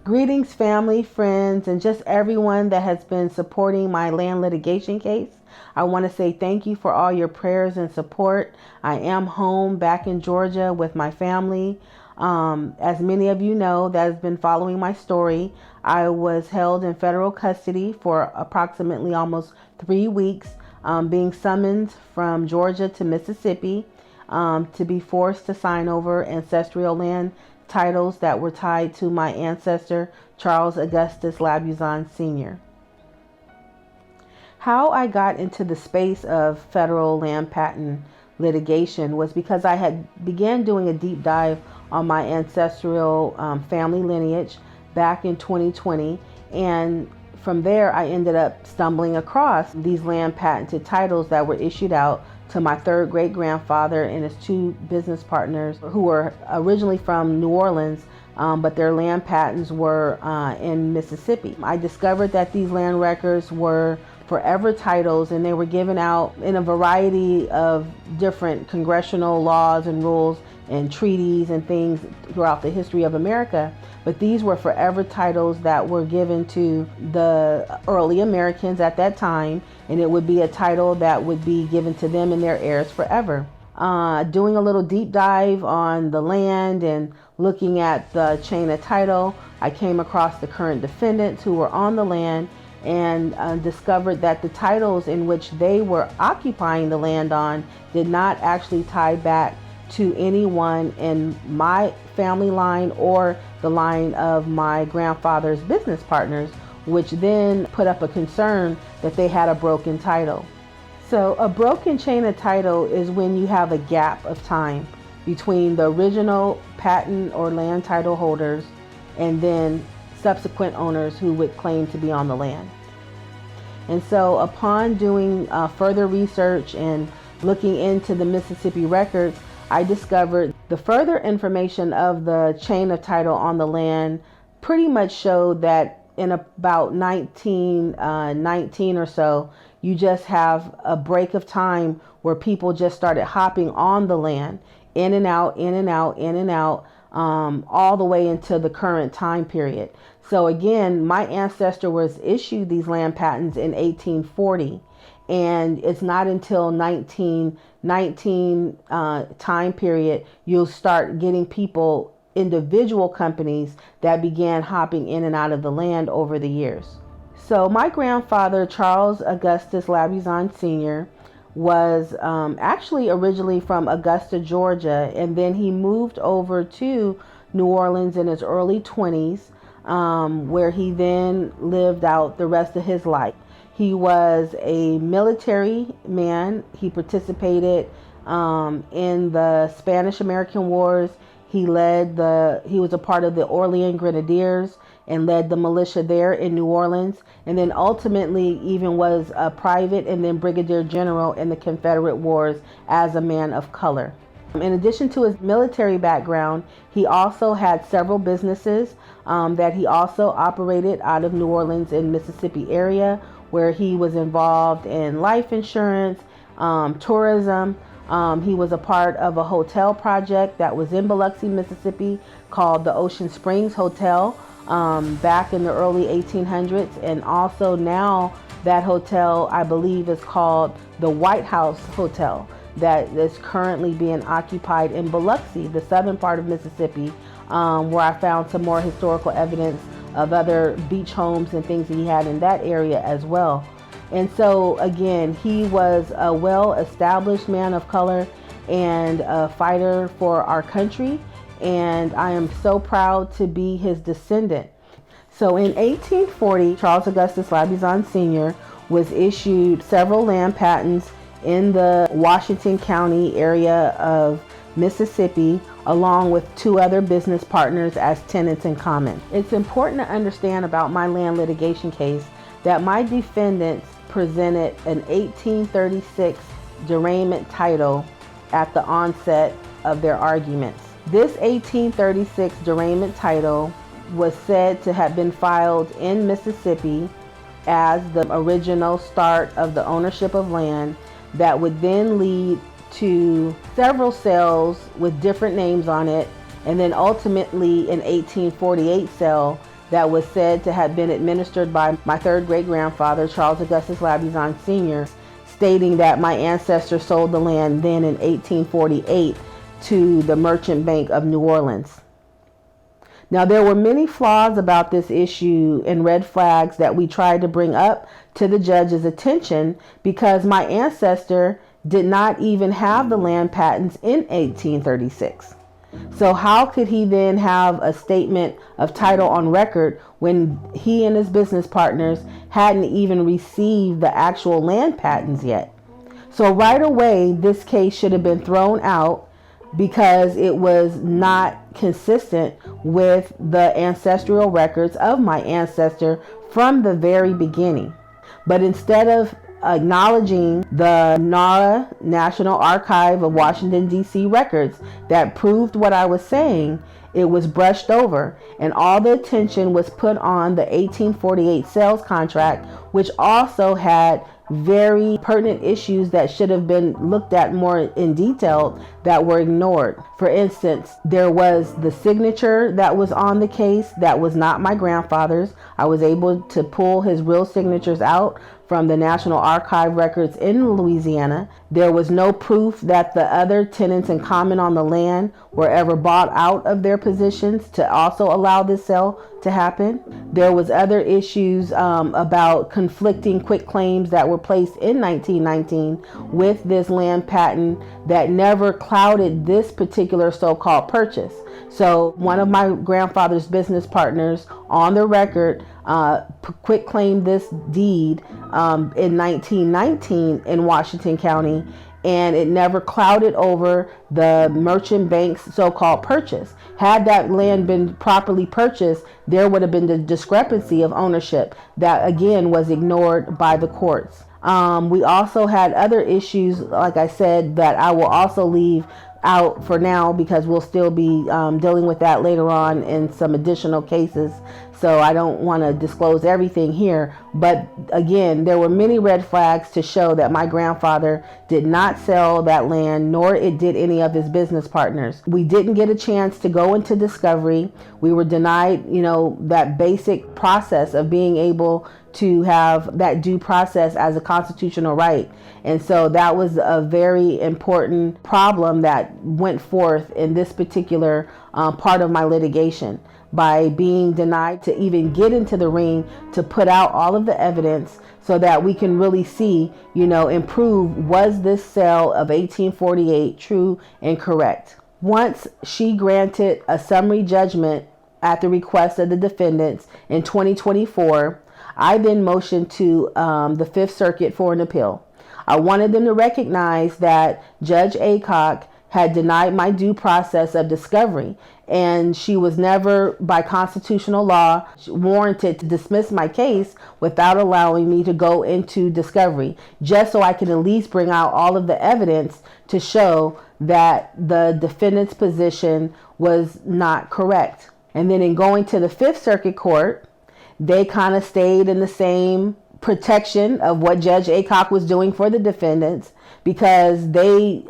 Greetings, family, friends, and just everyone that has been supporting my land litigation case. I want to say thank you for all your prayers and support. I am home back in Georgia with my family. As many of you know that has been following my story, I was held in federal custody for approximately almost 3 weeks, being summoned from Georgia to Mississippi to be forced to sign over ancestral land titles that were tied to my ancestor, Charles Augustus Labuzan Sr. How I got into the space of federal land patent litigation was because I had began doing a deep dive on my ancestral family lineage back in 2020, and from there I ended up stumbling across these land patented titles that were issued out to my third great grandfather and his 2 business partners who were originally from New Orleans, but their land patents were in Mississippi. I discovered that these land records were forever titles, and they were given out in a variety of different congressional laws and rules and treaties and things throughout the history of America. But these were forever titles that were given to the early Americans at that time, and it would be a title that would be given to them and their heirs forever. Doing a little deep dive on the land and looking at the chain of title, I came across the current defendants who were on the land, and discovered that the titles in which they were occupying the land on did not actually tie back to anyone in my family line or the line of my grandfather's business partners, which then put up a concern that they had a broken title. So a broken chain of title is when you have a gap of time between the original patent or land title holders and then subsequent owners who would claim to be on the land. And so upon doing further research and looking into the Mississippi records, I discovered the further information of the chain of title on the land pretty much showed that in about 1919 or so, you just have a break of time where people just started hopping on the land, in and out, in and out, in and out, all the way into the current time period. So again, my ancestor was issued these land patents in 1840, and it's not until 1919 time period you'll start getting people, individual companies that began hopping in and out of the land over the years. So my grandfather, Charles Augustus Labuzan Sr., was actually originally from Augusta, Georgia, and then he moved over to New Orleans in his early 20s, where he then lived out the rest of his life. He was a military man. He participated in the Spanish-American Wars. He was a part of the Orleans Grenadiers and led the militia there in New Orleans, and then ultimately even was a private and then brigadier general in the Confederate Wars as a man of color. In addition to his military background, he also had several businesses that he also operated out of New Orleans and Mississippi area, where he was involved in life insurance, tourism. He was a part of a hotel project that was in Biloxi, Mississippi, called the Ocean Springs Hotel, back in the early 1800s. And also now that hotel, I believe, is called the White House Hotel, that is currently being occupied in Biloxi, the southern part of Mississippi, where I found some more historical evidence of other beach homes and things that he had in that area as well. And so again, he was a well-established man of color and a fighter for our country, and I am so proud to be his descendant. So in 1840, Charles Augustus Labuzan Sr. was issued several land patents in the Washington County area of Mississippi, along with 2 other business partners as tenants in common. It's important to understand about my land litigation case that my defendants presented an 1836 derangement title at the onset of their arguments. This 1836 derangement title was said to have been filed in Mississippi as the original start of the ownership of land that would then lead to several sales with different names on it, and then ultimately an 1848 sale that was said to have been administered by my third great-grandfather, Charles Augustus Labuzan Sr., stating that my ancestor sold the land then in 1848 to the Merchant Bank of New Orleans. Now, there were many flaws about this issue and red flags that we tried to bring up to the judge's attention, because my ancestor did not even have the land patents in 1836. So how could he then have a statement of title on record when he and his business partners hadn't even received the actual land patents yet? So right away, this case should have been thrown out because it was not consistent with the ancestral records of my ancestor from the very beginning. But instead of acknowledging the NARA, National Archive of Washington, D.C. records that proved what I was saying, it was brushed over, and all the attention was put on the 1848 sales contract, which also had very pertinent issues that should have been looked at more in detail that were ignored. For instance, there was the signature that was on the case that was not my grandfather's. I was able to pull his real signatures out from the National Archive records in Louisiana. There was no proof that the other tenants in common on the land were ever bought out of their positions to also allow this sale to happen. There was other issues about conflicting quitclaims that were placed in 1919 with this land patent that never clouded this particular so-called purchase. So one of my grandfather's business partners on the record quitclaimed this deed in 1919 in Washington County, and it never clouded over the Merchant Bank's so-called purchase. Had that land been properly purchased, there would have been the discrepancy of ownership that again was ignored by the courts. We also had other issues, like I said, that I will also leave out for now because we'll still be dealing with that later on in some additional cases. So I don't want to disclose everything here. But again, there were many red flags to show that my grandfather did not sell that land, nor it did any of his business partners. We didn't get a chance to go into discovery. We were denied, that basic process of being able to have that due process as a constitutional right. And so that was a very important problem that went forth in this particular part of my litigation, by being denied to even get into the ring to put out all of the evidence so that we can really see, and prove, was this sale of 1848 true and correct. Once she granted a summary judgment at the request of the defendants in 2024, I then motioned to the Fifth Circuit for an appeal. I wanted them to recognize that Judge Aycock had denied my due process of discovery, and she was never, by constitutional law, warranted to dismiss my case without allowing me to go into discovery, just so I could at least bring out all of the evidence to show that the defendant's position was not correct. And then in going to the Fifth Circuit Court, they kind of stayed in the same protection of what Judge Aycock was doing for the defendants, because they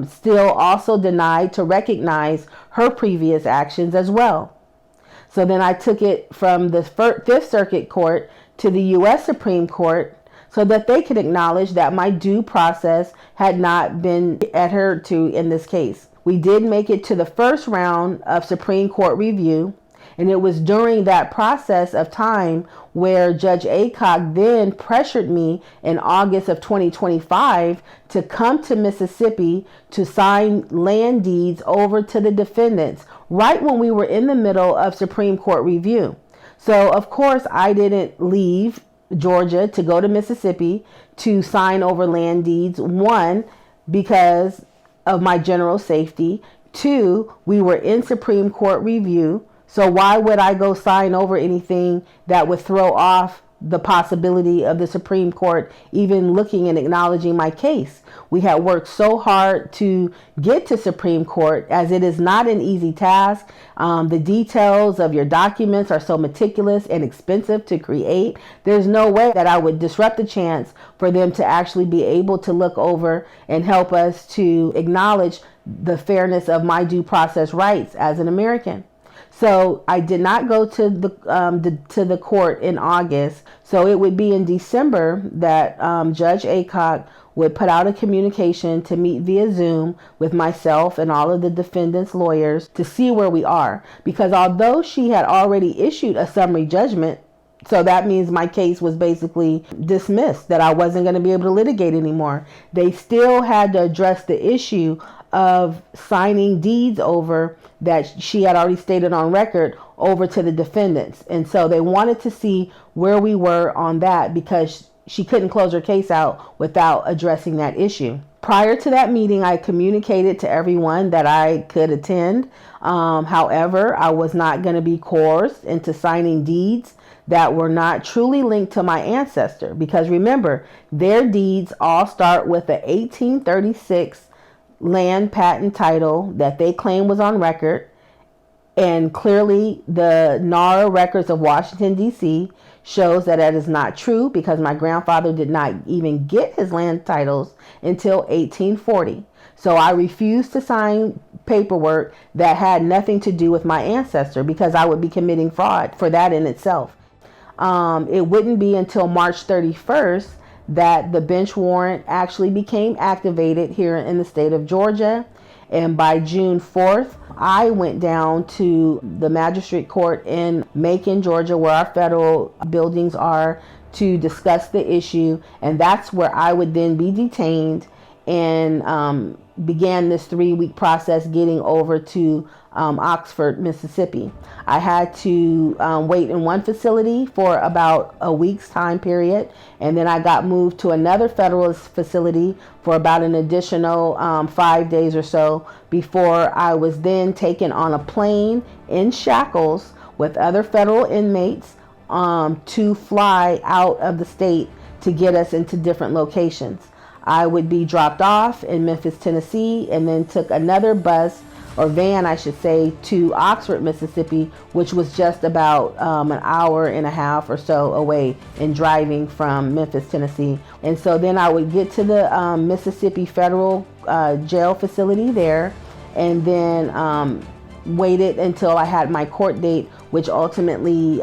still also denied to recognize her previous actions as well. So then I took it from the Fifth Circuit Court to the U.S. Supreme Court so that they could acknowledge that my due process had not been adhered to in this case. We did make it to the first round of Supreme Court review, and it was during that process of time where Judge Aycock then pressured me in August of 2025 to come to Mississippi to sign land deeds over to the defendants, right when we were in the middle of Supreme Court review. So of course I didn't leave Georgia to go to Mississippi to sign over land deeds. One, because of my general safety. Two, we were in Supreme Court review. So why would I go sign over anything that would throw off the possibility of the Supreme Court even looking and acknowledging my case? We had worked so hard to get to Supreme Court, as it is not an easy task. The details of your documents are so meticulous and expensive to create. There's no way that I would disrupt the chance for them to actually be able to look over and help us to acknowledge the fairness of my due process rights as an American. So I did not go to the court in August. So it would be in December that Judge Aycock would put out a communication to meet via Zoom with myself and all of the defendants' lawyers to see where we are. Because although she had already issued a summary judgment, so that means my case was basically dismissed, that I wasn't going to be able to litigate anymore, they still had to address the issue of signing deeds over that she had already stated on record over to the defendants. And so they wanted to see where we were on that, because she couldn't close her case out without addressing that issue. Prior to that meeting, I communicated to everyone that I could attend. However, I was not going to be coerced into signing deeds that were not truly linked to my ancestor. Because remember, their deeds all start with the 1836 land patent title that they claim was on record. And clearly the NARA records of Washington, D.C. shows that that is not true, because my grandfather did not even get his land titles until 1840. So I refused to sign paperwork that had nothing to do with my ancestor, because I would be committing fraud for that in itself. It wouldn't be until March 31st that the bench warrant actually became activated here in the state of Georgia. And by June 4th, I went down to the magistrate court in Macon, Georgia, where our federal buildings are, to discuss the issue. And that's where I would then be detained, and began this 3-week process getting over to Oxford, Mississippi. I had to wait in one facility for about a week's time period, and then I got moved to another federalist facility for about an additional 5 days or so, before I was then taken on a plane in shackles with other federal inmates to fly out of the state to get us into different locations. I would be dropped off in Memphis, Tennessee, and then took another bus, or van I should say, to Oxford, Mississippi, which was just about an hour and a half or so away in driving from Memphis, Tennessee. And so then I would get to the Mississippi Federal Jail facility there, and then waited until I had my court date, which ultimately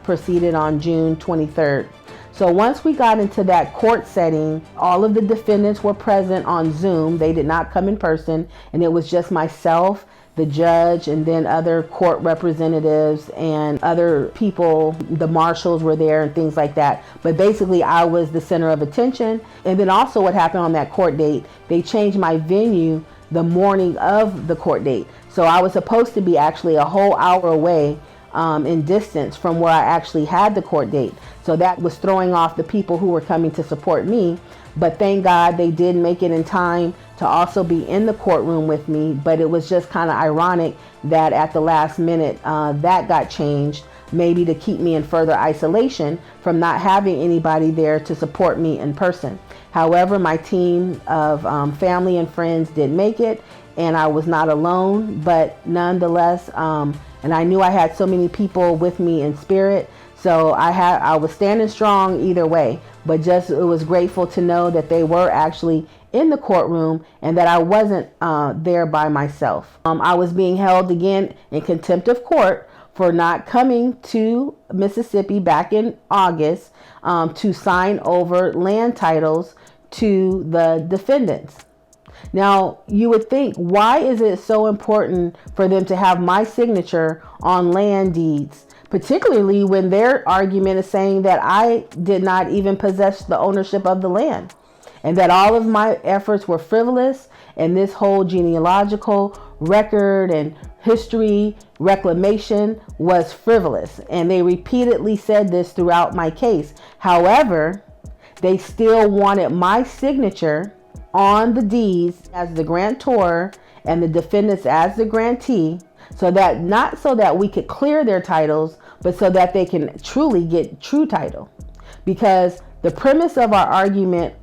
proceeded on June 23rd. So once we got into that court setting, all of the defendants were present on Zoom. They did not come in person, and it was just myself, the judge, and then other court representatives and other people. The marshals were there and things like that. But basically, I was the center of attention. And then also what happened on that court date, they changed my venue the morning of the court date. So I was supposed to be actually a whole hour away in distance from where I actually had the court date. So that was throwing off the people who were coming to support me. But thank God they did make it in time to also be in the courtroom with me. But it was just kind of ironic that at the last minute that got changed, maybe to keep me in further isolation from not having anybody there to support me in person. However, my team of family and friends did make it, and I was not alone. But nonetheless, and I knew I had so many people with me in spirit. So I was standing strong either way, but just it was grateful to know that they were actually in the courtroom and that I wasn't there by myself. I was being held again in contempt of court for not coming to Mississippi back in August to sign over land titles to the defendants. Now, you would think, why is it so important for them to have my signature on land deeds, particularly when their argument is saying that I did not even possess the ownership of the land, and that all of my efforts were frivolous, and this whole genealogical record and history reclamation was frivolous. And they repeatedly said this throughout my case. However, they still wanted my signature on the deeds as the grantor and the defendants as the grantee, so that not so that we could clear their titles, but so that they can truly get true title. Because the premise of our argument,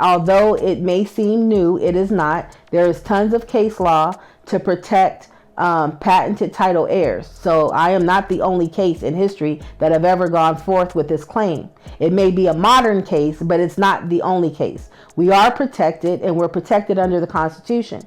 although it may seem new, it is not. There is tons of case law to protect patented title heirs. So I am not the only case in history that have ever gone forth with this claim. It may be a modern case, but it's not the only case. We are protected, and we're protected under the Constitution.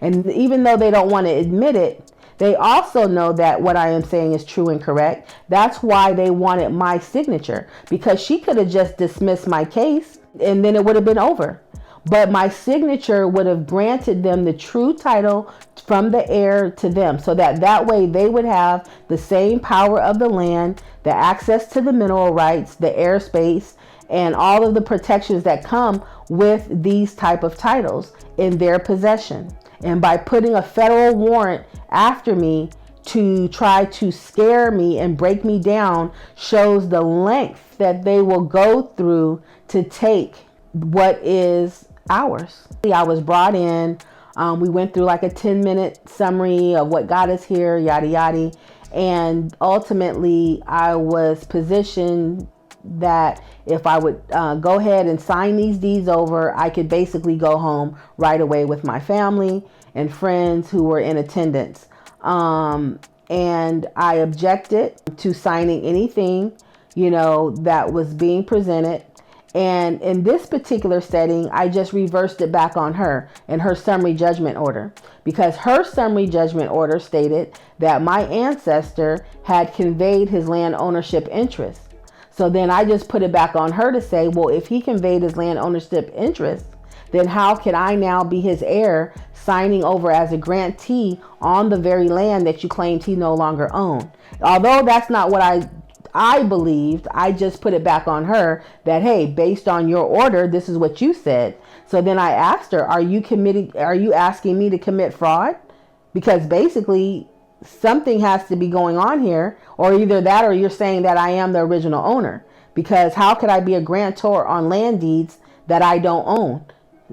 And even though they don't want to admit it, They also know that what I am saying is true and correct. That's why they wanted my signature, because she could have just dismissed my case and then it would have been over. But my signature would have granted them the true title from the heir to them, so that way they would have the same power of the land, the access to the mineral rights, the airspace, and all of the protections that come with these type of titles in their possession. And by putting a federal warrant after me to try to scare me and break me down shows the length that they will go through to take what is ours. I was brought in. We went through like a 10-minute summary of what got us here, yada yada. And ultimately, I was positioned that if I would go ahead and sign these deeds over, I could basically go home right away with my family and friends who were in attendance. And I objected to signing anything, that was being presented. And in this particular setting, I just reversed it back on her in her summary judgment order, because her summary judgment order stated that my ancestor had conveyed his land ownership interest. So then I just put it back on her to say, well, if he conveyed his land ownership interest, then how can I now be his heir, signing over as a grantee on the very land that you claimed he no longer owned? Although that's not what I believed, I just put it back on her that, hey, based on your order, this is what you said. So then I asked her, are you asking me to commit fraud? Because basically something has to be going on here, or either that or you're saying that I am the original owner, because how could I be a grantor on land deeds that I don't own?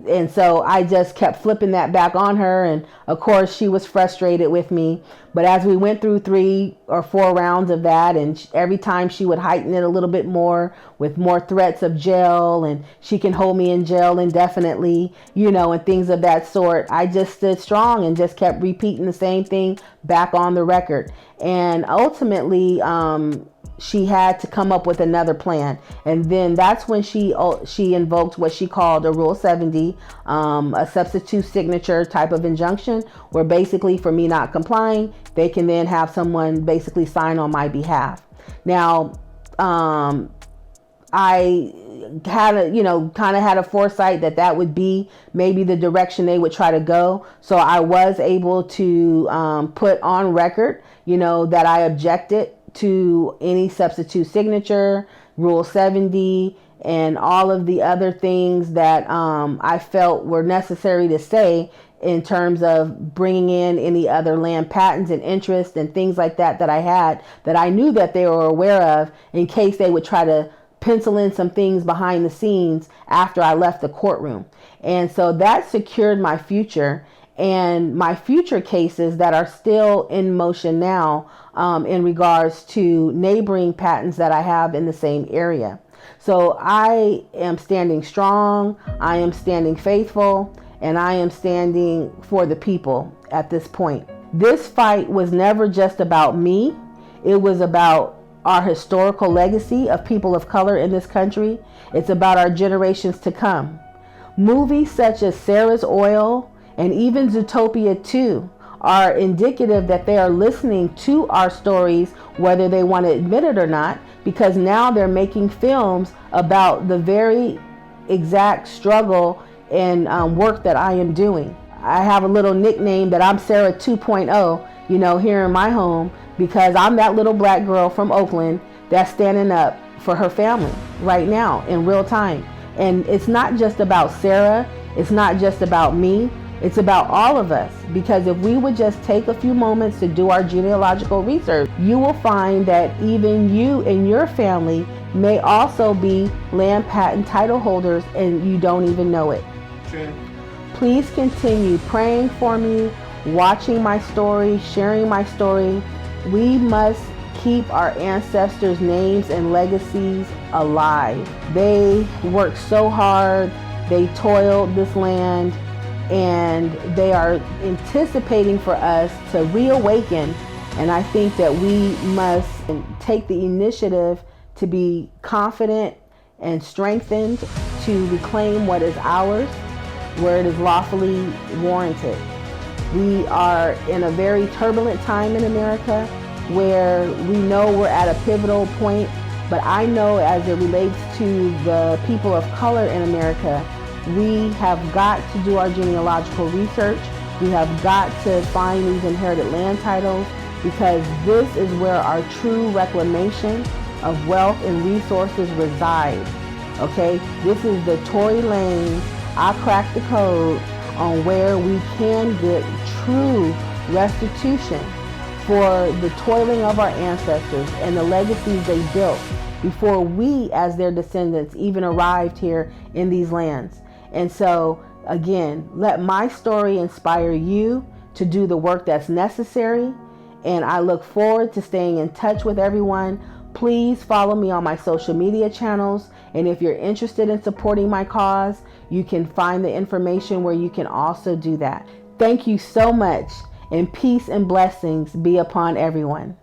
And so I just kept flipping that back on her. And of course, she was frustrated with me. But as we went through 3 or 4 rounds of that, and every time she would heighten it a little bit more with more threats of jail, and she can hold me in jail indefinitely, and things of that sort, I just stood strong and just kept repeating the same thing back on the record. And ultimately, she had to come up with another plan. And then that's when she invoked what she called a Rule 70, a substitute signature type of injunction, where basically for me not complying, they can then have someone basically sign on my behalf. Now, I had a foresight that would be maybe the direction they would try to go. So I was able to put on record, that I objected to any substitute signature, Rule 70, and all of the other things that I felt were necessary to say in terms of bringing in any other land patents and interest and things like that I had, that I knew that they were aware of, in case they would try to pencil in some things behind the scenes after I left the courtroom. And so that secured my future and my future cases that are still in motion now, in regards to neighboring patents that I have in the same area. So I am standing strong, I am standing faithful, and I am standing for the people at this point. This fight was never just about me. It was about our historical legacy of people of color in this country. It's about our generations to come. Movies such as Sarah's Oil and even Zootopia 2 are indicative that they are listening to our stories, whether they want to admit it or not, because now they're making films about the very exact struggle and work that I am doing. I have a little nickname that I'm Sarah 2.0, here in my home, because I'm that little black girl from Oakland that's standing up for her family right now in real time. And it's not just about Sarah, it's not just about me, it's about all of us, because if we would just take a few moments to do our genealogical research, you will find that even you and your family may also be land patent title holders and you don't even know it. True. Please continue praying for me, watching my story, sharing my story. We must keep our ancestors' names and legacies alive. They worked so hard, they toiled this land, and they are anticipating for us to reawaken. And I think that we must take the initiative to be confident and strengthened to reclaim what is ours, where it is lawfully warranted. We are in a very turbulent time in America where we know we're at a pivotal point, but I know as it relates to the people of color in America, we have got to do our genealogical research. We have got to find these inherited land titles, because this is where our true reclamation of wealth and resources reside. Okay, this is the Tory Lane, I cracked the code on where we can get true restitution for the toiling of our ancestors and the legacies they built before we, as their descendants, even arrived here in these lands. And so, again, let my story inspire you to do the work that's necessary. And I look forward to staying in touch with everyone. Please follow me on my social media channels. And if you're interested in supporting my cause, you can find the information where you can also do that. Thank you so much, and peace and blessings be upon everyone.